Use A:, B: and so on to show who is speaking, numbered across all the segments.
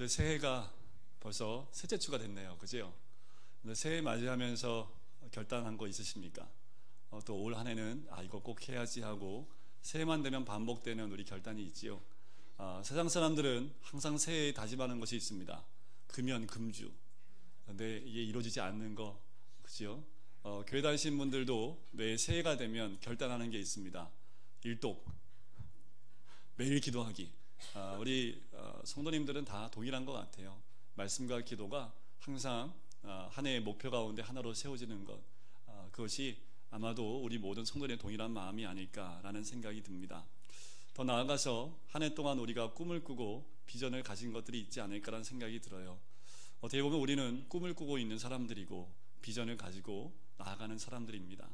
A: 새해가 벌써 셋째 주가 됐네요. 그죠? 새해 맞이하면서 결단한 거 있으십니까? 또 올 한 해는 이거 꼭 해야지 하고 새해만 되면 반복되는 우리 결단이 있지요. 세상 사람들은 항상 새해에 다짐하는 것이 있습니다. 금연 금주. 근데 이게 이루어지지 않는 거, 그죠? 교회 다니신 분들도 매 새해가 되면 결단하는 게 있습니다. 일독, 매일 기도하기. 우리 성도님들은 다 동일한 것 같아요. 말씀과 기도가 항상 한 해의 목표 가운데 하나로 세워지는 것, 그것이 아마도 우리 모든 성도님의 동일한 마음이 아닐까라는 생각이 듭니다. 더 나아가서 한 해 동안 우리가 꿈을 꾸고 비전을 가진 것들이 있지 않을까라는 생각이 들어요. 어떻게 보면 우리는 꿈을 꾸고 있는 사람들이고 비전을 가지고 나아가는 사람들입니다.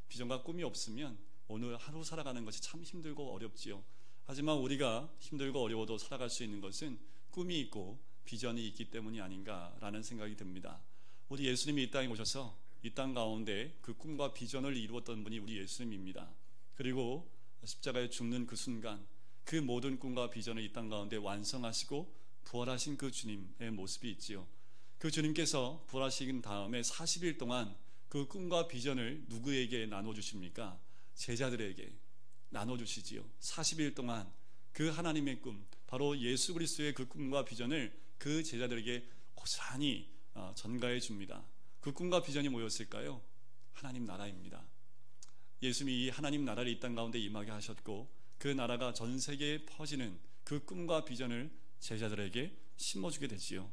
A: 비전과 꿈이 없으면 오늘 하루 살아가는 것이 참 힘들고 어렵지요. 하지만 우리가 힘들고 어려워도 살아갈 수 있는 것은 꿈이 있고 비전이 있기 때문이 아닌가라는 생각이 듭니다. 우리 예수님이 이 땅에 오셔서 이 땅 가운데 그 꿈과 비전을 이루었던 분이 우리 예수님입니다. 그리고 십자가에 죽는 그 순간 그 모든 꿈과 비전을 이 땅 가운데 완성하시고 부활하신 그 주님의 모습이 있지요. 그 주님께서 부활하신 다음에 40일 동안 그 꿈과 비전을 누구에게 나눠주십니까? 제자들에게 나눠주시지요. 40일 동안 그 하나님의 꿈, 바로 예수 그리스도의 그 꿈과 비전을 그 제자들에게 고스란히 전가해 줍니다. 그 꿈과 비전이 뭐였을까요? 하나님 나라입니다. 예수님이 이 하나님 나라를 이 땅 가운데 임하게 하셨고 그 나라가 전 세계에 퍼지는 그 꿈과 비전을 제자들에게 심어주게 되지요.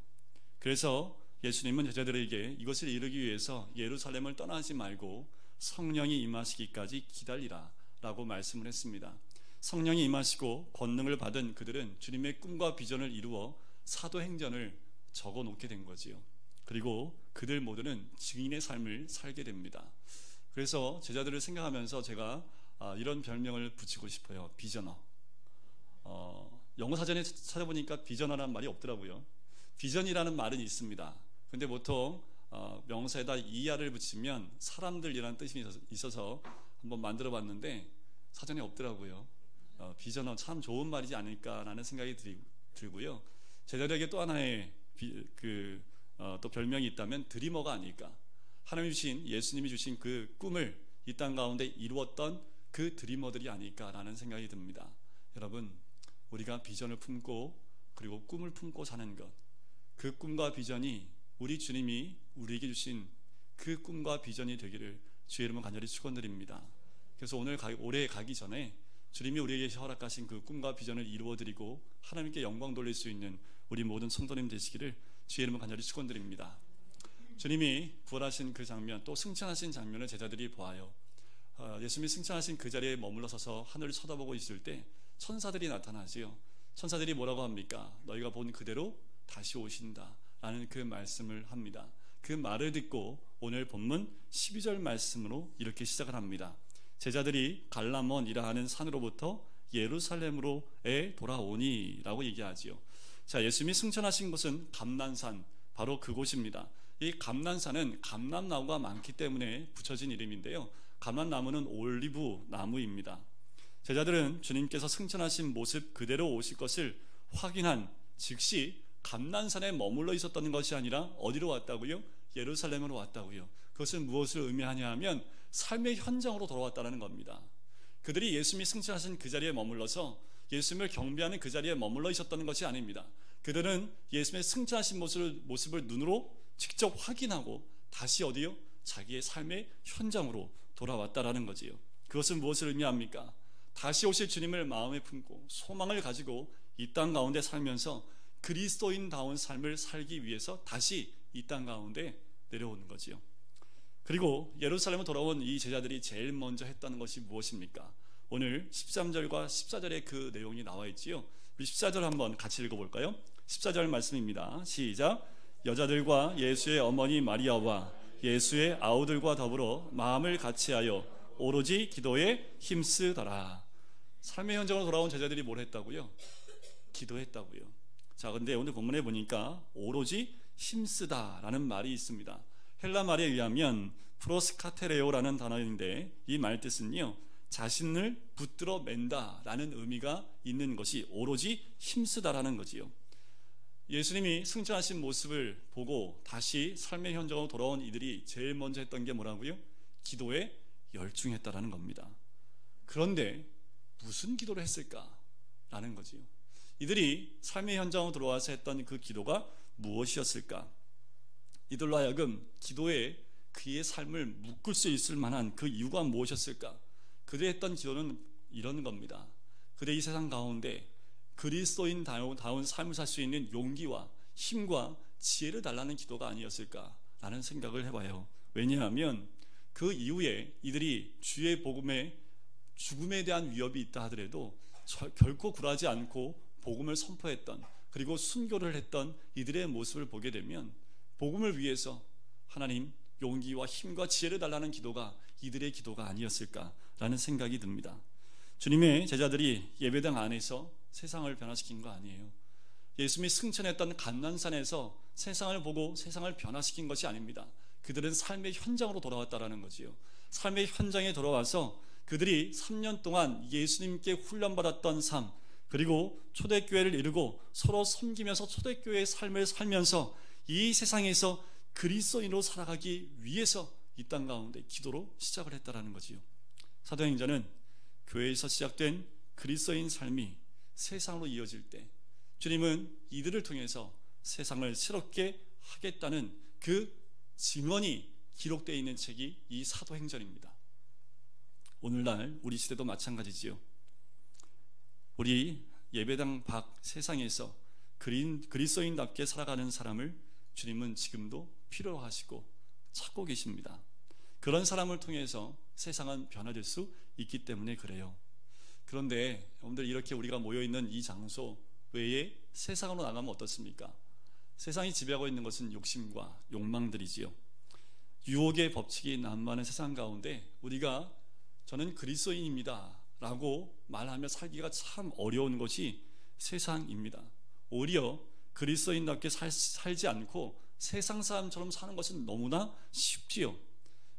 A: 그래서 예수님은 제자들에게 이것을 이루기 위해서 예루살렘을 떠나지 말고 성령이 임하시기까지 기다리라 라고 말씀을 했습니다. 성령이 임하시고 권능을 받은 그들은 주님의 꿈과 비전을 이루어 사도행전을 적어 놓게 된 거지요. 그리고 그들 모두는 증인의 삶을 살게 됩니다. 그래서 제자들을 생각하면서 제가 이런 별명을 붙이고 싶어요. 비저너. 영어 사전에 찾아보니까 비저너라는 말이 없더라고요. 비전이라는 말은 있습니다. 근데 보통 명사에다 ER을 붙이면 사람들이라는 뜻이 있어서 한번 만들어 봤는데 사전에 없더라고요. 비전어 참 좋은 말이지 않을까라는 생각이 들고요. 제자들에게 또 하나의 또 별명이 있다면 드리머가 아닐까. 하나님 주신, 예수님이 주신 그 꿈을 이 땅 가운데 이루었던 그 드리머들이 아닐까라는 생각이 듭니다. 여러분, 우리가 비전을 품고 그리고 꿈을 품고 사는 것, 그 꿈과 비전이 우리 주님이 우리에게 주신 그 꿈과 비전이 되기를 주의 이름으로 간절히 축원드립니다. 그래서 올해 가기 전에 주님이 우리에게 허락하신 그 꿈과 비전을 이루어드리고 하나님께 영광 돌릴 수 있는 우리 모든 성도님 되시기를 주의 이름으로 간절히 축원드립니다. 주님이 부활하신 그 장면, 또 승천하신 장면을 제자들이 보아요. 예수님이 승천하신 그 자리에 머물러 서서 하늘을 쳐다보고 있을 때 천사들이 나타나지요. 천사들이 뭐라고 합니까? 너희가 본 그대로 다시 오신다 라는 그 말씀을 합니다. 그 말을 듣고 오늘 본문 12절 말씀으로 이렇게 시작을 합니다. 제자들이 갈라몬이라 하는 산으로부터 예루살렘으로에 돌아오니 라고 얘기하지요. 자, 예수님이 승천하신 곳은 감난산, 바로 그곳입니다. 이 감난산은 감람나무가 많기 때문에 붙여진 이름인데요, 감람나무는 올리브 나무입니다. 제자들은 주님께서 승천하신 모습 그대로 오실 것을 확인한 즉시 감난산에 머물러 있었던 것이 아니라 어디로 왔다고요? 예루살렘으로 왔다고요. 그것은 무엇을 의미하냐 하면 삶의 현장으로 돌아왔다는 겁니다. 그들이 예수님이 승천하신 그 자리에 머물러서 예수님을 경배하는 그 자리에 머물러 있었던 것이 아닙니다. 그들은 예수님의 승천하신 모습을 눈으로 직접 확인하고 다시 어디요? 자기의 삶의 현장으로 돌아왔다라는 거지요. 그것은 무엇을 의미합니까? 다시 오실 주님을 마음에 품고 소망을 가지고 이 땅 가운데 살면서 그리스도인다운 삶을 살기 위해서 다시 이 땅 가운데 내려오는 거지요. 그리고 예루살렘으로 돌아온 이 제자들이 제일 먼저 했다는 것이 무엇입니까? 오늘 13절과 14절에 그 내용이 나와 있지요. 우리 14절 한번 같이 읽어볼까요? 14절 말씀입니다. 시작. 여자들과 예수의 어머니 마리아와 예수의 아우들과 더불어 마음을 같이하여 오로지 기도에 힘쓰더라. 삶의 현장으로 돌아온 제자들이 뭘 했다고요? 기도했다고요. 자, 근데 오늘 본문에 보니까 오로지 힘쓰다라는 말이 있습니다. 헬라 말에 의하면 프로스카테레오라는 단어인데 이 말 뜻은요, 자신을 붙들어 맨다라는 의미가 있는 것이 오로지 힘쓰다라는 거지요. 예수님이 승천하신 모습을 보고 다시 삶의 현장으로 돌아온 이들이 제일 먼저 했던 게 뭐라고요? 기도에 열중했다라는 겁니다. 그런데 무슨 기도를 했을까라는 거지요. 이들이 삶의 현장으로 들어와서 했던 그 기도가 무엇이었을까? 이들로 하여금 기도에 그의 삶을 묶을 수 있을 만한 그 이유가 무엇이었을까? 그들이 했던 기도는 이런 겁니다. 그들이 이 세상 가운데 그리스도인다운 삶을 살 수 있는 용기와 힘과 지혜를 달라는 기도가 아니었을까라는 생각을 해봐요. 왜냐하면 그 이후에 이들이 주의 복음에 죽음에 대한 위협이 있다 하더라도 결코 굴하지 않고 복음을 선포했던, 그리고 순교를 했던 이들의 모습을 보게 되면 복음을 위해서 하나님 용기와 힘과 지혜를 달라는 기도가 이들의 기도가 아니었을까라는 생각이 듭니다. 주님의 제자들이 예배당 안에서 세상을 변화시킨 거 아니에요. 예수님이 승천했던 감난산에서 세상을 보고 세상을 변화시킨 것이 아닙니다. 그들은 삶의 현장으로 돌아왔다라는 거지요. 삶의 현장에 돌아와서 그들이 3년 동안 예수님께 훈련받았던 삶, 그리고 초대교회를 이루고 서로 섬기면서 초대교회의 삶을 살면서 이 세상에서 그리스도인으로 살아가기 위해서 이 땅 가운데 기도로 시작을 했다라는 거지요. 사도행전은 교회에서 시작된 그리스도인 삶이 세상으로 이어질 때 주님은 이들을 통해서 세상을 새롭게 하겠다는 그 증언이 기록되어 있는 책이 이 사도행전입니다. 오늘날 우리 시대도 마찬가지지요. 우리 예배당 밖 세상에서 그리스도인답게 살아가는 사람을 주님은 지금도 필요로 하시고 찾고 계십니다. 그런 사람을 통해서 세상은 변화될 수 있기 때문에 그래요. 그런데 여러분들, 이렇게 우리가 모여있는 이 장소 외에 세상으로 나가면 어떻습니까? 세상이 지배하고 있는 것은 욕심과 욕망들이지요. 유혹의 법칙이 난무하는 세상 가운데 우리가 저는 그리스도인입니다 라고 말하며 살기가 참 어려운 것이 세상입니다. 오히려 그리스도인답게 살지 않고 세상 사람처럼 사는 것은 너무나 쉽지요.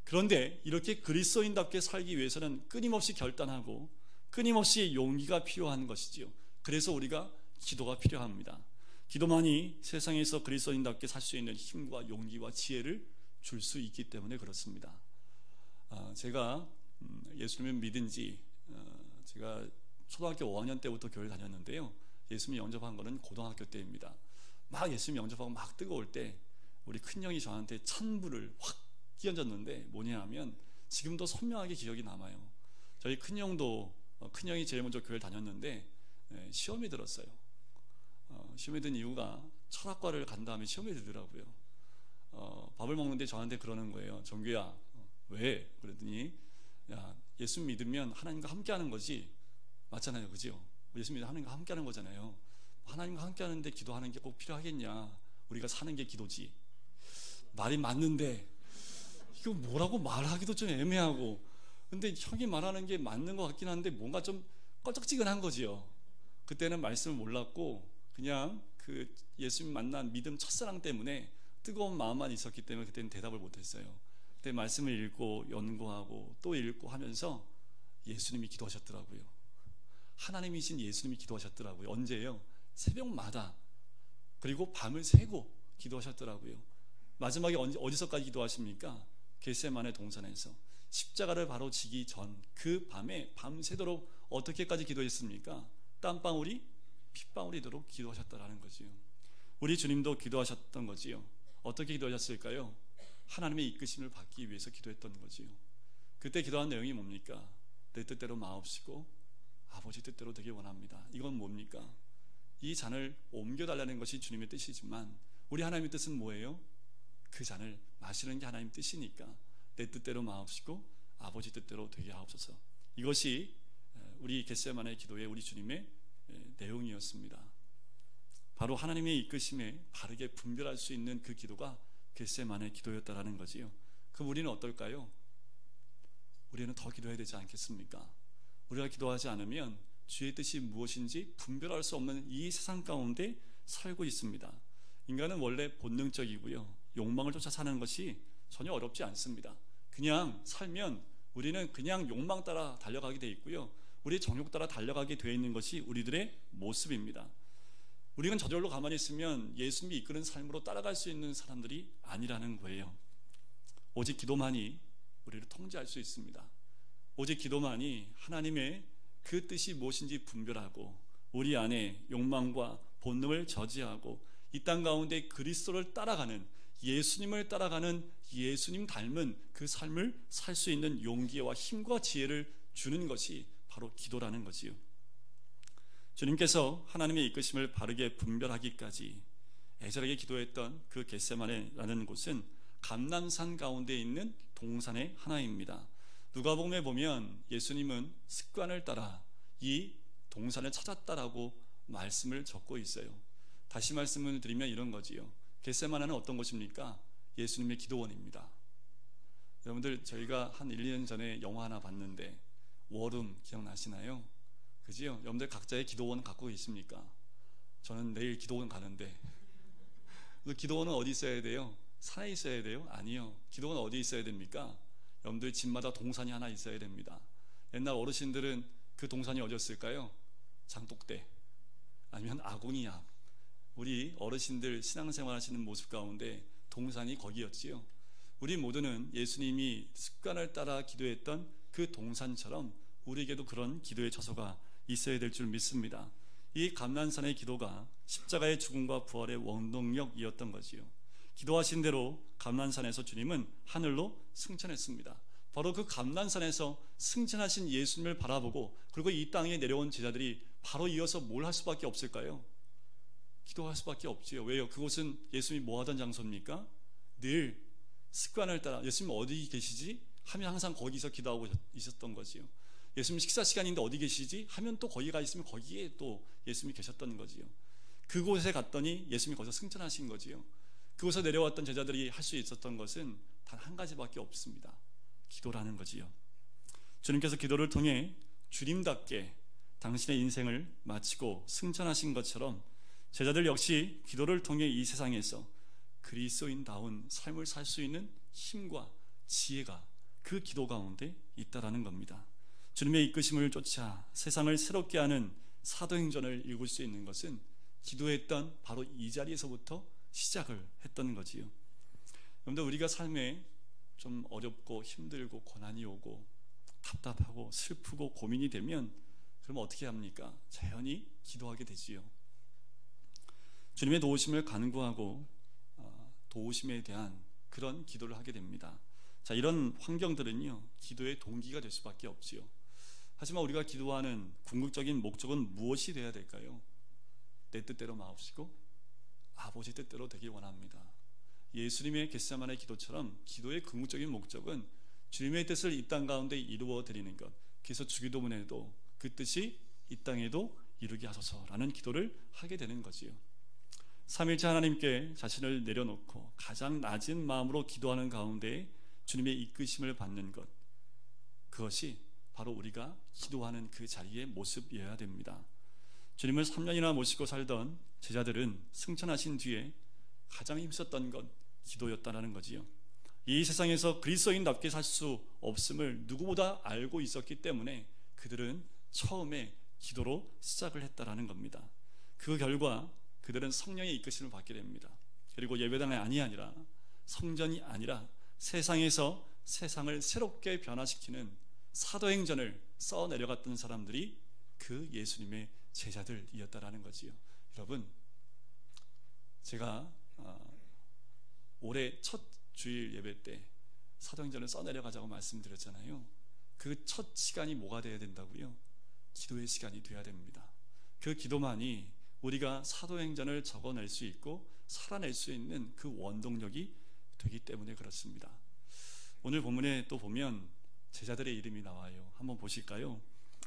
A: 그런데 이렇게 그리스도인답게 살기 위해서는 끊임없이 결단하고 끊임없이 용기가 필요한 것이지요. 그래서 우리가 기도가 필요합니다. 기도만이 세상에서 그리스도인답게 살 수 있는 힘과 용기와 지혜를 줄 수 있기 때문에 그렇습니다. 제가 예수님을 믿은 지 제가 초등학교 5학년 때부터 교회를 다녔는데요. 예수님 영접한 거는 고등학교 때입니다. 막 예수님 영접하고 막 뜨거울 때 우리 큰형이 저한테 찬불을 확 끼얹었는데 뭐냐 하면 지금도 선명하게 기억이 남아요. 저희 큰형이 제일 먼저 교회를 다녔는데 시험이 들었어요. 시험이 든 이유가 철학과를 간 다음에 시험이 들더라고요. 밥을 먹는데 저한테 그러는 거예요. 정규야, 왜? 그랬더니 야, 예수 믿으면 하나님과 함께 하는 거지. 맞잖아요, 그죠? 예수 믿으면 하나님과 함께 하는 거잖아요. 하나님과 함께 하는데 기도하는 게 꼭 필요하겠냐? 우리가 사는 게 기도지. 말이 맞는데 이거 뭐라고 말하기도 좀 애매하고, 근데 형이 말하는 게 맞는 것 같긴 한데 뭔가 좀 꺼적지근한 거지요. 그때는 말씀을 몰랐고 그냥 그 예수님 만난 믿음 첫사랑 때문에 뜨거운 마음만 있었기 때문에 그때는 대답을 못했어요. 그때 말씀을 읽고 연구하고 또 읽고 하면서 예수님이 기도하셨더라고요. 하나님이신 예수님이 기도하셨더라고요. 언제요? 새벽마다, 그리고 밤을 새고 기도하셨더라고요. 마지막에 어디서까지 기도하십니까? 겟세마네 동산에서 십자가를 바로 지기 전 그 밤에 밤새도록 어떻게까지 기도했습니까? 땀방울이 핏방울이도록 기도하셨다라는 거지요. 우리 주님도 기도하셨던 거지요. 어떻게 기도하셨을까요? 하나님의 이끄심을 받기 위해서 기도했던 거지요. 그때 기도한 내용이 뭡니까? 내 뜻대로 마옵시고 아버지 뜻대로 되길 원합니다. 이건 뭡니까? 이 잔을 옮겨달라는 것이 주님의 뜻이지만 우리 하나님의 뜻은 뭐예요? 그 잔을 마시는 게 하나님 뜻이니까 내 뜻대로 마옵시고 아버지 뜻대로 되게 하옵소서. 이것이 우리 겟세마네 기도의 우리 주님의 내용이었습니다. 바로 하나님의 이끄심에 바르게 분별할 수 있는 그 기도가 겟세마네 기도였다라는 거지요. 그럼 우리는 어떨까요? 우리는 더 기도해야 되지 않겠습니까? 우리가 기도하지 않으면 주의 뜻이 무엇인지 분별할 수 없는 이 세상 가운데 살고 있습니다. 인간은 원래 본능적이고요, 욕망을 쫓아 사는 것이 전혀 어렵지 않습니다. 그냥 살면 우리는 그냥 욕망 따라 달려가게 돼 있고요, 우리의 정욕 따라 달려가게 되어 있는 것이 우리들의 모습입니다. 우리는 저절로 가만히 있으면 예수님이 이끄는 삶으로 따라갈 수 있는 사람들이 아니라는 거예요. 오직 기도만이 우리를 통제할 수 있습니다. 오직 기도만이 하나님의 그 뜻이 무엇인지 분별하고 우리 안에 욕망과 본능을 저지하고 이 땅 가운데 그리스도를 따라가는, 예수님을 따라가는, 예수님 닮은 그 삶을 살 수 있는 용기와 힘과 지혜를 주는 것이 바로 기도라는 거지요. 주님께서 하나님의 이끄심을 바르게 분별하기까지 애절하게 기도했던 그 겟세마네라는 곳은 감람산 가운데 있는 동산의 하나입니다. 누가복음에 보면 예수님은 습관을 따라 이 동산을 찾았다라고 말씀을 적고 있어요. 다시 말씀을 드리면 이런 거지요. 겟세마네는 어떤 곳입니까? 예수님의 기도원입니다. 여러분들, 저희가 한 1, 2년 전에 영화 하나 봤는데 워룸 기억나시나요? 그지요? 여러분들 각자의 기도원 갖고 계십니까? 저는 내일 기도원 가는데 기도원은 어디 있어야 돼요? 산에 있어야 돼요? 아니요. 기도원은 어디 있어야 됩니까? 여러분들 집마다 동산이 하나 있어야 됩니다. 옛날 어르신들은 그 동산이 어디였을까요? 장독대 아니면 아고니암. 우리 어르신들 신앙생활 하시는 모습 가운데 동산이 거기였지요. 우리 모두는 예수님이 습관을 따라 기도했던 그 동산처럼 우리에게도 그런 기도의 처소가 있어야 될 줄 믿습니다. 이 감람산의 기도가 십자가의 죽음과 부활의 원동력이었던 거지요. 기도하신 대로 감람산에서 주님은 하늘로 승천했습니다. 바로 그 감람산에서 승천하신 예수님을 바라보고 그리고 이 땅에 내려온 제자들이 바로 이어서 뭘 할 수밖에 없을까요? 기도할 수밖에 없지요. 왜요? 그곳은 예수님이 뭐 하던 장소입니까? 늘 습관을 따라 예수님 어디 계시지? 하면 항상 거기서 기도하고 있었던 거지요. 예수님 식사 시간인데 어디 계시지? 하면 또 거기 가 있으면 거기에 또 예수님이 계셨던 거지요. 그곳에 갔더니 예수님이 거기서 승천하신 거지요. 그곳에 내려왔던 제자들이 할 수 있었던 것은 단 한 가지밖에 없습니다. 기도라는 거지요. 주님께서 기도를 통해 주님답게 당신의 인생을 마치고 승천하신 것처럼 제자들 역시 기도를 통해 이 세상에서 그리스도인다운 삶을 살 수 있는 힘과 지혜가 그 기도 가운데 있다라는 겁니다. 주님의 이끄심을 쫓아 세상을 새롭게 하는 사도행전을 읽을 수 있는 것은 기도했던 바로 이 자리에서부터 시작을 했던 거지요. 여러분들, 우리가 삶에 좀 어렵고 힘들고 고난이 오고 답답하고 슬프고 고민이 되면 그럼 어떻게 합니까? 자연히 기도하게 되지요. 주님의 도우심을 간구하고 도우심에 대한 그런 기도를 하게 됩니다. 자, 이런 환경들은요, 기도의 동기가 될 수밖에 없지요. 하지만 우리가 기도하는 궁극적인 목적은 무엇이 되어야 될까요? 내 뜻대로 마옵시고 아버지 뜻대로 되길 원합니다. 예수님의 겟세마네 기도처럼 기도의 궁극적인 목적은 주님의 뜻을 이 땅 가운데 이루어 드리는 것. 그래서 주기도문에도 그 뜻이 이 땅에도 이루게 하소서라는 기도를 하게 되는 거지요. 삼일째 하나님께 자신을 내려놓고 가장 낮은 마음으로 기도하는 가운데 주님의 이끄심을 받는 것, 그것이 바로 우리가 기도하는 그 자리의 모습이어야 됩니다. 주님을 3년이나 모시고 살던 제자들은 승천하신 뒤에 가장 힘썼던 건 기도였다라는 거지요. 이 세상에서 그리스도인답게 살 수 없음을 누구보다 알고 있었기 때문에 그들은 처음에 기도로 시작을 했다라는 겁니다. 그 결과 그들은 성령의 이끄심을 받게 됩니다. 그리고 예배당이 아니라 성전이 아니라 세상에서 세상을 새롭게 변화시키는 사도행전을 써내려갔던 사람들이 그 예수님의 제자들이었다라는 거지요. 여러분, 제가 올해 첫 주일 예배 때 사도행전을 써내려가자고 말씀드렸잖아요. 그 첫 시간이 뭐가 돼야 된다고요? 기도의 시간이 돼야 됩니다. 그 기도만이 우리가 사도행전을 적어낼 수 있고 살아낼 수 있는 그 원동력이 되기 때문에 그렇습니다. 오늘 본문에 또 보면 제자들의 이름이 나와요. 한번 보실까요?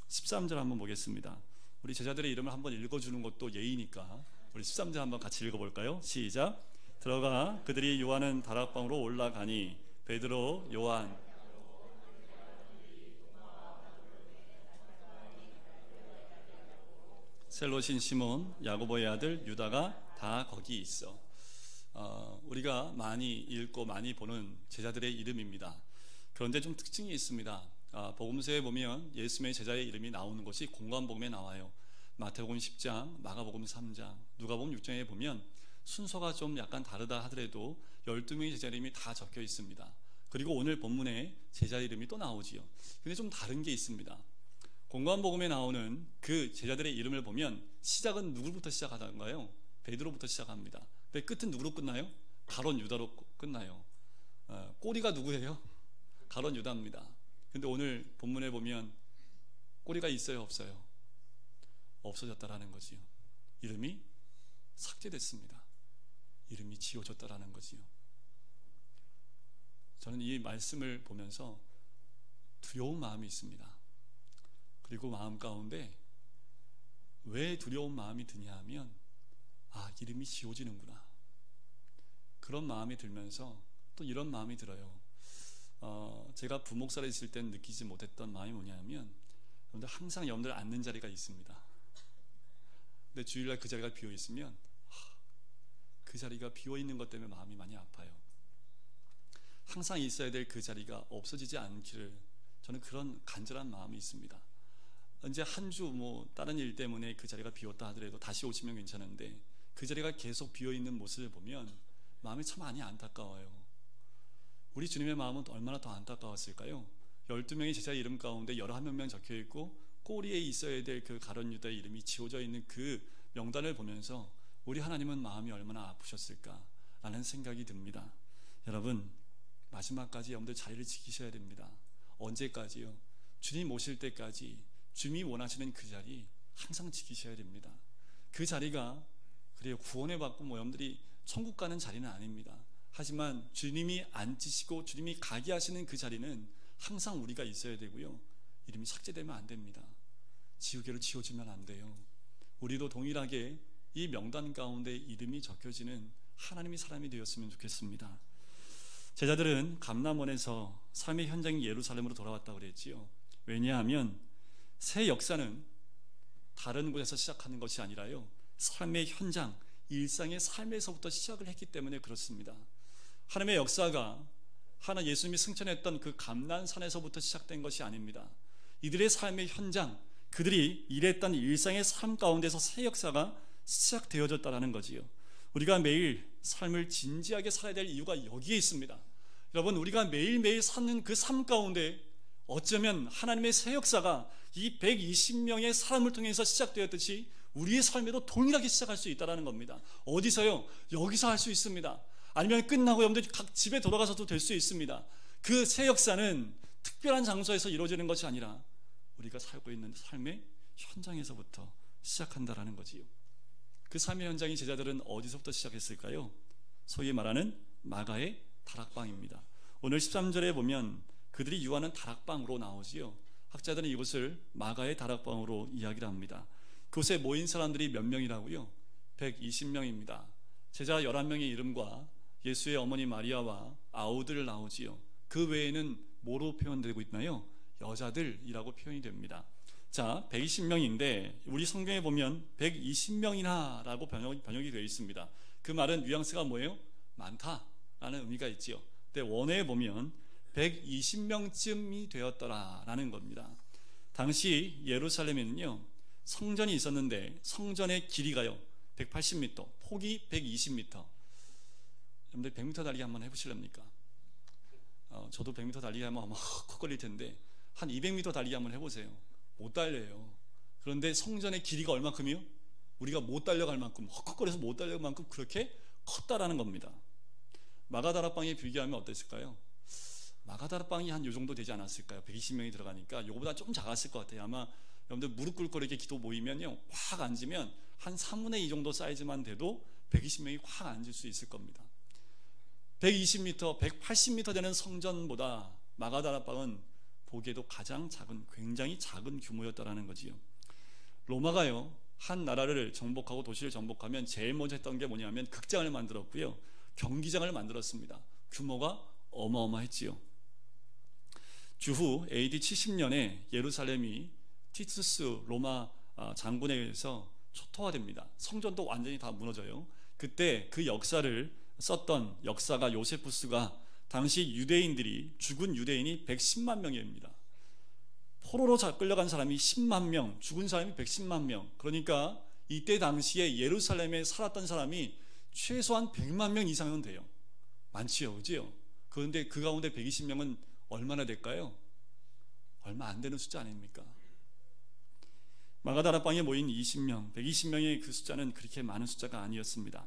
A: 13절 한번 보겠습니다. 우리 제자들의 이름을 한번 읽어주는 것도 예의니까 우리 13절 한번 같이 읽어볼까요? 시작. 들어가 그들이 요한은 다락방으로 올라가니 베드로, 요한, 셀롯인 시몬, 야고보의 아들 유다가 다 거기 있어. 우리가 많이 읽고 많이 보는 제자들의 이름입니다. 그런데 좀 특징이 있습니다. 복음서에 보면 예수님의 제자의 이름이 나오는 것이 공관복음에 나와요. 마태복음 10장, 마가복음 3장, 누가복음 6장에 보면 순서가 좀 약간 다르다 하더라도 12명의 제자 이름이 다 적혀 있습니다. 그리고 오늘 본문에 제자 이름이 또 나오지요. 근데 좀 다른 게 있습니다. 공관복음에 나오는 그 제자들의 이름을 보면 시작은 누구부터 시작하던가요? 베드로부터 시작합니다. 끝은 누구로 끝나요? 가룟 유다로 끝나요. 꼬리가 누구예요? 가룟 유다입니다. 근데 오늘 본문에 보면 꼬리가 있어요, 없어요? 없어졌다라는 거지요. 이름이 삭제됐습니다. 이름이 지워졌다라는 거지요. 저는 이 말씀을 보면서 두려운 마음이 있습니다. 그리고 마음 가운데 왜 두려운 마음이 드냐 하면 이름이 지워지는구나, 그런 마음이 들면서 또 이런 마음이 들어요. 제가 부목사로 있을 땐 느끼지 못했던 마음이 뭐냐면, 여러분들 항상 여러분들 앉는 자리가 있습니다. 근데 주일날 그 자리가 비어 있으면 그 자리가 비어 있는 것 때문에 마음이 많이 아파요. 항상 있어야 될 그 자리가 없어지지 않기를, 저는 그런 간절한 마음이 있습니다. 이제 한 주 다른 일 때문에 그 자리가 비었다 하더라도 다시 오시면 괜찮은데, 그 자리가 계속 비어 있는 모습을 보면 마음이 참 많이 안타까워요. 우리 주님의 마음은 얼마나 더 안타까웠을까요? 12명의 제자 이름 가운데 11명 적혀 있고 꼬리에 있어야 될 그 가룟 유다의 이름이 지워져 있는 그 명단을 보면서 우리 하나님은 마음이 얼마나 아프셨을까라는 생각이 듭니다. 여러분, 마지막까지 여러분들 자리를 지키셔야 됩니다. 언제까지요? 주님 오실 때까지 주님이 원하시는 그 자리 항상 지키셔야 됩니다. 그 자리가 그래요, 구원을 받고 여러분들이 천국 가는 자리는 아닙니다. 하지만 주님이 앉으시고 주님이 가게 하시는 그 자리는 항상 우리가 있어야 되고요, 이름이 삭제되면 안 됩니다. 지우개로 지워지면 안 돼요. 우리도 동일하게 이 명단 가운데 이름이 적혀지는 하나님의 사람이 되었으면 좋겠습니다. 제자들은 감람원에서 삶의 현장인 예루살렘으로 돌아왔다고 그랬지요. 왜냐하면 새 역사는 다른 곳에서 시작하는 것이 아니라요, 삶의 현장, 일상의 삶에서부터 시작을 했기 때문에 그렇습니다. 하나님의 역사가 예수님이 승천했던 그 감난산에서부터 시작된 것이 아닙니다. 이들의 삶의 현장, 그들이 일했던 일상의 삶 가운데서 새 역사가 시작되어졌다는 거지요. 우리가 매일 삶을 진지하게 살아야 될 이유가 여기에 있습니다. 여러분, 우리가 매일매일 사는 그 삶 가운데 어쩌면 하나님의 새 역사가 이 120명의 사람을 통해서 시작되었듯이 우리의 삶에도 동일하게 시작할 수 있다는 겁니다. 어디서요? 여기서 할 수 있습니다. 아니면 끝나고 여러분들이 각 집에 돌아가서도 될 수 있습니다. 그 새 역사는 특별한 장소에서 이루어지는 것이 아니라 우리가 살고 있는 삶의 현장에서부터 시작한다라는 거지요. 그 삶의 현장인 제자들은 어디서부터 시작했을까요? 소위 말하는 마가의 다락방입니다. 오늘 13절에 보면 그들이 유하는 다락방으로 나오지요. 학자들은 이곳을 마가의 다락방으로 이야기를 합니다. 그곳에 모인 사람들이 몇 명이라고요? 120명입니다. 제자 11명의 이름과 예수의 어머니 마리아와 아우들 나오지요. 그 외에는 뭐로 표현되고 있나요? 여자들이라고 표현이 됩니다. 자, 120명인데 우리 성경에 보면 120명이나 라고 번역이 되어 있습니다. 그 말은 뉘앙스가 뭐예요? 많다라는 의미가 있지요. 근데 원어에 보면 120명쯤이 되었더라라는 겁니다. 당시 예루살렘에는요, 성전이 있었는데 성전의 길이가요 180m, 폭이 120m. 여러분들 100m 달리기 한번 해보실랍니까? 저도 100m 달리기 하면 아마 헉 걸릴 텐데 한 200m 달리기 한번 해보세요. 못 달려요. 그런데 성전의 길이가 얼마큼이요? 우리가 못 달려갈 만큼, 헉헉거려서 못 달려갈 만큼 그렇게 컸다라는 겁니다. 마가다락방에 비교하면 어땠을까요? 마가다락방이 한 요 정도 되지 않았을까요? 120명이 들어가니까 요거보다 조금 작았을 것 같아요. 아마 여러분들 무릎 꿇고 이렇게 기도 모이면요, 확 앉으면 한 3분의 2 정도 사이즈만 돼도 120명이 확 앉을 수 있을 겁니다. 120m, 180m 되는 성전보다 마가다락방은 보기에도 가장 작은, 굉장히 작은 규모였다라는 거지요. 로마가요, 한 나라를 정복하고 도시를 정복하면 제일 먼저 했던 게 뭐냐면 극장을 만들었고요, 경기장을 만들었습니다. 규모가 어마어마했지요. 주후 AD 70년에 예루살렘이 티투스 로마 장군에 의해서 초토화됩니다. 성전도 완전히 다 무너져요. 그때 그 역사를 썼던 역사가 요세푸스가 당시 유대인들이 죽은 유대인이 110만 명입니다. 포로로 끌려간 사람이 10만 명, 죽은 사람이 110만 명. 그러니까 이때 당시에 예루살렘에 살았던 사람이 최소한 100만 명 이상은 돼요. 많지요, 그지요? 그런데 그 가운데 120명은 얼마나 될까요? 얼마 안 되는 숫자 아닙니까? 마가다락방에 모인 20명, 120명의 그 숫자는 그렇게 많은 숫자가 아니었습니다.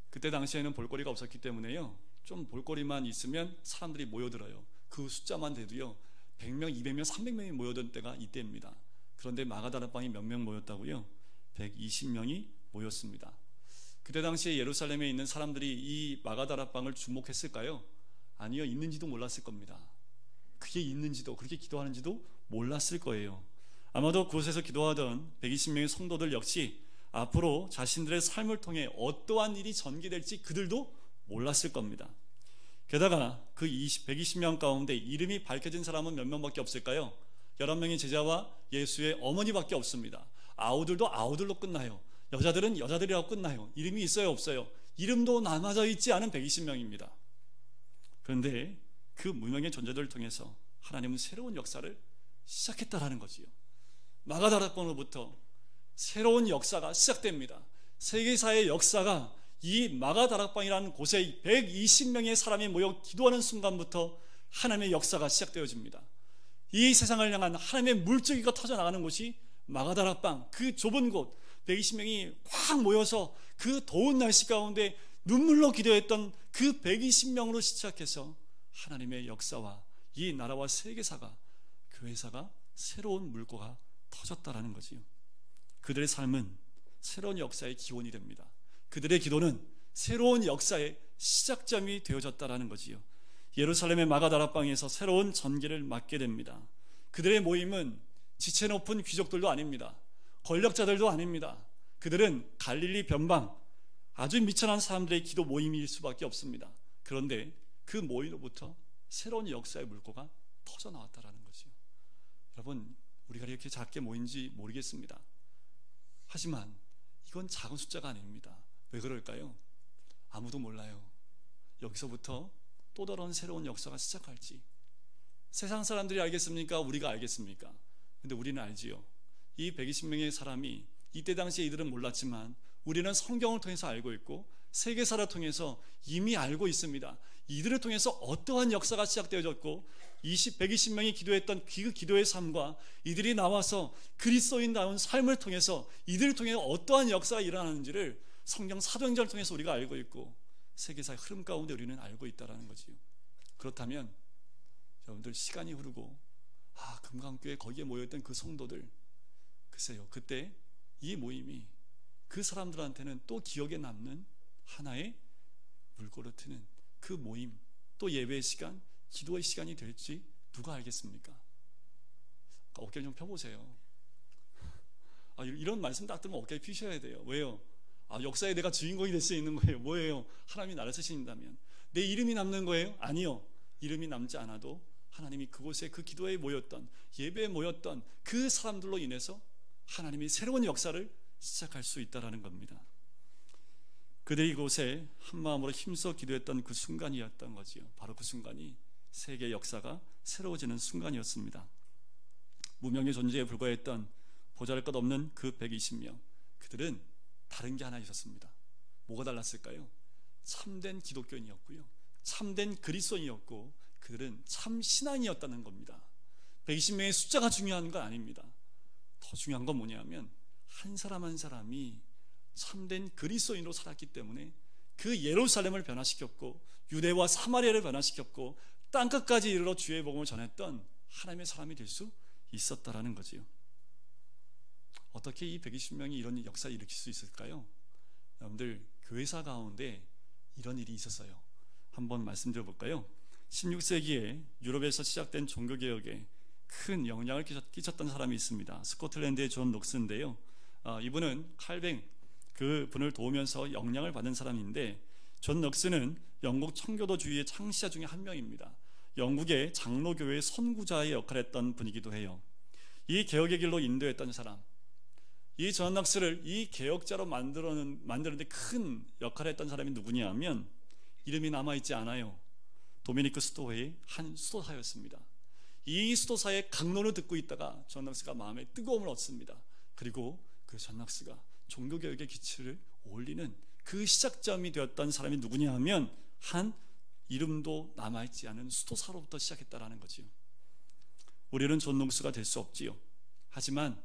A: 그때 당시에는 볼거리가 없었기 때문에요, 좀 볼거리만 있으면 사람들이 모여들어요. 그 숫자만 돼도요 100명, 200명, 300명이 모여든 때가 이때입니다. 그런데 마가다락방에 몇 명 모였다고요? 120명이 모였습니다. 그때 당시에 예루살렘에 있는 사람들이 이 마가다락방을 주목했을까요? 아니요, 있는지도 몰랐을 겁니다. 그게 있는지도, 그렇게 기도하는지도 몰랐을 거예요. 아마도 그곳에서 기도하던 120명의 성도들 역시 앞으로 자신들의 삶을 통해 어떠한 일이 전개될지 그들도 몰랐을 겁니다. 게다가 그 120명 가운데 이름이 밝혀진 사람은 몇 명밖에 없을까요? 11명의 제자와 예수의 어머니밖에 없습니다. 아우들도 아우들로 끝나요. 여자들은 여자들이라고 끝나요. 이름이 있어요, 없어요? 이름도 남아져 있지 않은 120명입니다. 그런데 그 무명의 존재들을 통해서 하나님은 새로운 역사를 시작했다라는 거지요. 마가다락방으로부터 새로운 역사가 시작됩니다. 세계사의 역사가 이 마가다락방이라는 곳에 120명의 사람이 모여 기도하는 순간부터 하나님의 역사가 시작되어집니다. 이 세상을 향한 하나님의 물줄기가 터져나가는 곳이 마가다락방, 그 좁은 곳, 120명이 확 모여서 그 더운 날씨 가운데 눈물로 기도했던 그 120명으로 시작해서 하나님의 역사와 이 나라와 세계사가, 교회사가 새로운 물꼬가 터졌다라는 거지요. 그들의 삶은 새로운 역사의 기원이 됩니다. 그들의 기도는 새로운 역사의 시작점이 되어졌다라는 거지요. 예루살렘의 마가다락방에서 새로운 전개를 맞게 됩니다. 그들의 모임은 지체 높은 귀족들도 아닙니다. 권력자들도 아닙니다. 그들은 갈릴리 변방, 아주 미천한 사람들의 기도 모임일 수밖에 없습니다. 그런데 그 모임으로부터 새로운 역사의 물꼬가 터져나왔다라는 거지요. 여러분, 우리가 이렇게 작게 모인지 모르겠습니다. 하지만 이건 작은 숫자가 아닙니다. 왜 그럴까요? 아무도 몰라요. 여기서부터 또 다른 새로운 역사가 시작할지. 세상 사람들이 알겠습니까? 우리가 알겠습니까? 근데 우리는 알지요. 이 120명의 사람이 이때 당시에 이들은 몰랐지만 우리는 성경을 통해서 알고 있고 세계사를 통해서 이미 알고 있습니다. 이들을 통해서 어떠한 역사가 시작되어졌고 120명이 기도했던 그 기도의 삶과 이들이 나와서 그리스도인다운 삶을 통해서 이들을 통해 어떠한 역사가 일어나는지를 성경 사도행전을 통해서 우리가 알고 있고 세계사의 흐름 가운데 우리는 알고 있다는 거지요. 그렇다면 여러분들, 시간이 흐르고 금강교회 거기에 모여있던 그 성도들, 글쎄요, 그때 이 모임이 그 사람들한테는 또 기억에 남는 하나의 물꼬를 트는 그 모임, 또 예배의 시간, 기도의 시간이 될지 누가 알겠습니까? 어깨를 좀 펴보세요. 이런 말씀 딱 들으면 어깨를 피셔야 돼요. 왜요? 역사에 내가 주인공이 될 수 있는 거예요. 뭐예요? 하나님이 나를 쓰신다면. 내 이름이 남는 거예요? 아니요. 이름이 남지 않아도 하나님이 그곳에 그 기도에 모였던, 예배에 모였던 그 사람들로 인해서 하나님이 새로운 역사를 시작할 수 있다는 겁니다. 그들이 이곳에 한마음으로 힘써 기도했던 그 순간이었던 거지요. 바로 그 순간이 세계의 역사가 새로워지는 순간이었습니다. 무명의 존재에 불과했던 보잘것없는 그 120명, 그들은 다른 게 하나 있었습니다. 뭐가 달랐을까요? 참된 기독교인이었고요, 참된 그리스도인이었고, 그들은 참 신앙이었다는 겁니다. 120명의 숫자가 중요한 건 아닙니다. 더 중요한 건 뭐냐면 한 사람 한 사람이 참된 그리스도인으로 살았기 때문에 그 예루살렘을 변화시켰고 유대와 사마리아를 변화시켰고 땅끝까지 이르러 주의 복음을 전했던 하나님의 사람이 될 수 있었다라는 거지요. 어떻게 이 120명이 이런 역사를 일으킬 수 있을까요? 여러분들, 교회사 가운데 이런 일이 있었어요. 한번 말씀드려 볼까요? 16세기에 유럽에서 시작된 종교개혁에 큰 영향을 끼쳤던 사람이 있습니다. 스코틀랜드의 존 녹스인데요, 이분은 칼뱅, 그 분을 도우면서 영향을 받은 사람인데, 존 녹스는 영국 청교도주의의 창시자 중에 한 명입니다. 영국의 장로교회의 선구자의 역할을 했던 분이기도 해요. 이 개혁의 길로 인도했던 사람, 이 존 녹스를 이 개혁자로 만드는데 큰 역할을 했던 사람이 누구냐 하면 이름이 남아있지 않아요. 도미니크 수도회의 한 수도사였습니다. 이 수도사의 강론을 듣고 있다가 존 녹스가 마음에 뜨거움을 얻습니다. 그리고 그 존 녹스가 종교개혁의 기초를 올리는 그 시작점이 되었던 사람이 누구냐 하면 한 이름도 남아있지 않은 수도사로부터 시작했다라는 거지요. 우리는 존 녹스가 될 수 없지요. 하지만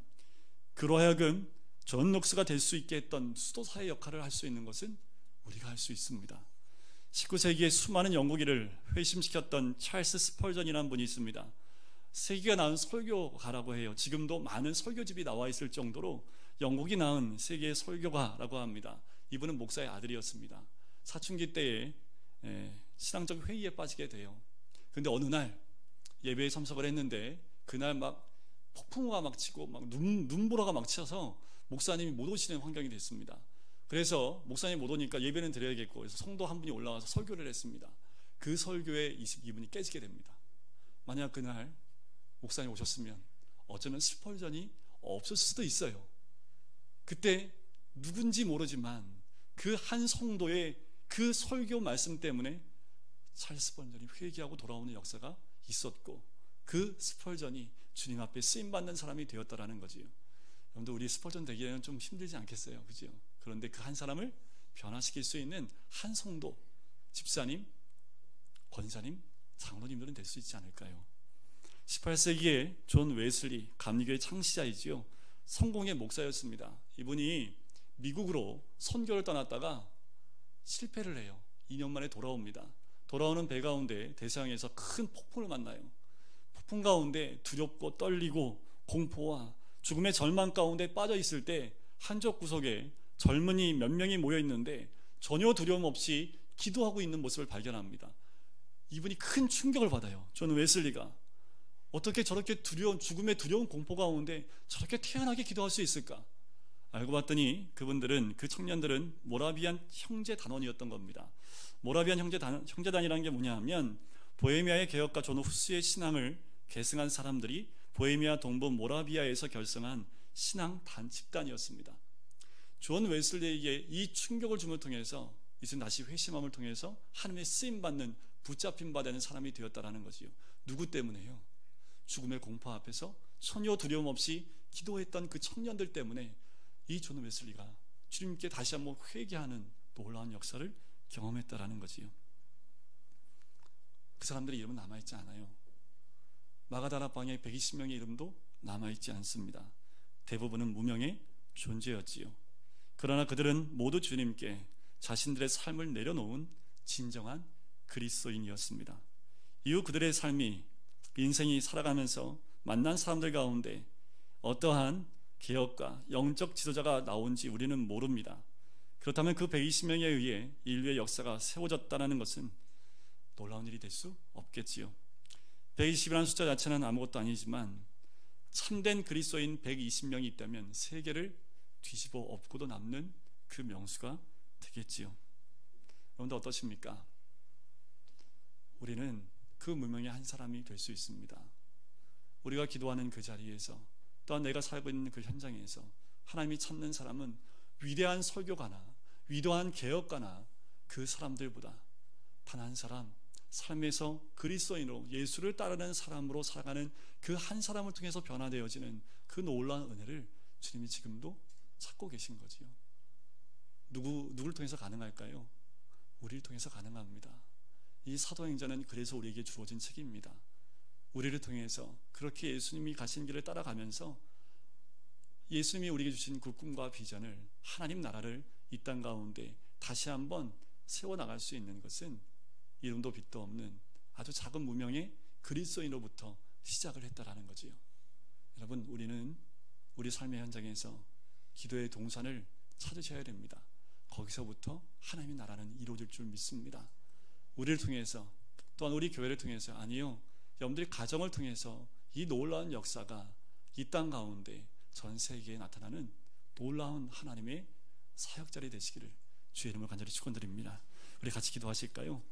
A: 그로 하여금 존 녹스가 될 수 있게 했던 수도사의 역할을 할 수 있는 것은 우리가 할 수 있습니다. 19세기에 수많은 영국인을 회심시켰던 찰스 스펄전이라는 분이 있습니다. 세계가 낳은 설교가라고 해요. 지금도 많은 설교집이 나와 있을 정도로 영국이 낳은 세계의 설교가라고 합니다. 이분은 목사의 아들이었습니다. 사춘기 때에 신앙적 회의에 빠지게 돼요. 그런데 어느 날 예배에 참석을 했는데 그날 막 폭풍우가 막 치고 막 눈보라가 막 쳐서 목사님이 못 오시는 환경이 됐습니다. 그래서 목사님 못 오니까 예배는 드려야겠고 그래서 성도 한 분이 올라와서 설교를 했습니다. 그 설교에 22분이 깨지게 됩니다. 만약 그날 목사님 오셨으면 어쩌면 스펄전이 없을 수도 있어요. 그때 누군지 모르지만 그 한 성도의 그 설교 말씀 때문에 찰스 스펄전이 회개하고 돌아오는 역사가 있었고 그 스펄전이 주님 앞에 쓰임받는 사람이 되었다라는 거지요. 여러분들 우리 스펄전 되기에는 좀 힘들지 않겠어요? 그죠? 그런데 그 한 사람을 변화시킬 수 있는 한 성도, 집사님, 권사님, 장로님들은 될 수 있지 않을까요? 18세기에 존 웨슬리, 감리교의 창시자이지요. 성공의 목사였습니다. 이분이 미국으로 선교를 떠났다가 실패를 해요. 2년 만에 돌아옵니다. 돌아오는 배 가운데 대서양에서 큰 폭풍을 만나요. 폭풍 가운데 두렵고 떨리고 공포와 죽음의 절망 가운데 빠져 있을 때 한쪽 구석에 젊은이 몇 명이 모여 있는데 전혀 두려움 없이 기도하고 있는 모습을 발견합니다. 이분이 큰 충격을 받아요. 존 웨슬리가 어떻게 저렇게 죽음의 두려운 공포 가운데 저렇게 태연하게 기도할 수 있을까? 알고 봤더니 그 청년들은 모라비안 형제단원이었던 겁니다. 모라비안 형제단이라는 게 뭐냐 하면 보헤미아의 개혁가 존 후스의 신앙을 계승한 사람들이 보헤미아 동부 모라비아에서 결성한 신앙 집단이었습니다. 존 웨슬리에게 이 충격을 줌을 통해서 이제 다시 회심함을 통해서 하나님의 쓰임받는 붙잡힌 바 되는 사람이 되었다라는 거지요. 누구 때문에요? 죽음의 공포 앞에서 전혀 두려움 없이 기도했던 그 청년들 때문에 이 존 웨슬리가 주님께 다시 한번 회개하는 놀라운 역사를 경험했다라는 거지요. 그 사람들의 이름은 남아있지 않아요. 마가다라 방에 120명의 이름도 남아있지 않습니다. 대부분은 무명의 존재였지요. 그러나 그들은 모두 주님께 자신들의 삶을 내려놓은 진정한 그리스도인이었습니다. 이후 그들의 삶이 인생이 살아가면서 만난 사람들 가운데 어떠한 개혁가, 영적 지도자가 나온지 우리는 모릅니다. 그렇다면 그 120명에 의해 인류의 역사가 세워졌다는 것은 놀라운 일이 될 수 없겠지요. 120이라는 숫자 자체는 아무것도 아니지만 참된 그리스도인 120명이 있다면 세계를 뒤집어 엎고도 남는 그 명수가 되겠지요. 여러분들 어떠십니까? 우리는 그 무명의 한 사람이 될 수 있습니다. 우리가 기도하는 그 자리에서 또한 내가 살고 있는 그 현장에서 하나님이 찾는 사람은 위대한 설교가나 위대한 개혁가나 그 사람들보다 단 한 사람, 삶에서 그리스도인으로 예수를 따르는 사람으로 살아가는 그 한 사람을 통해서 변화되어지는 그 놀라운 은혜를 주님이 지금도 찾고 계신 거지요. 누구를 통해서 가능할까요? 우리를 통해서 가능합니다. 이 사도행전은 그래서 우리에게 주어진 책입니다. 우리를 통해서 그렇게 예수님이 가신 길을 따라가면서 예수님이 우리에게 주신 그 꿈과 비전을, 하나님 나라를 이 땅 가운데 다시 한번 세워나갈 수 있는 것은 이름도 빛도 없는 아주 작은 무명의 그리스도인으로부터 시작을 했다라는 거지요. 여러분, 우리는 우리 삶의 현장에서 기도의 동산을 찾으셔야 됩니다. 거기서부터 하나님의 나라는 이루어질 줄 믿습니다. 우리를 통해서, 또한 우리 교회를 통해서, 아니요, 여러분들이 가정을 통해서 이 놀라운 역사가 이 땅 가운데 전 세계에 나타나는 놀라운 하나님의 사역자리 되시기를 주의 이름으로 간절히 축원드립니다. 우리 같이 기도하실까요?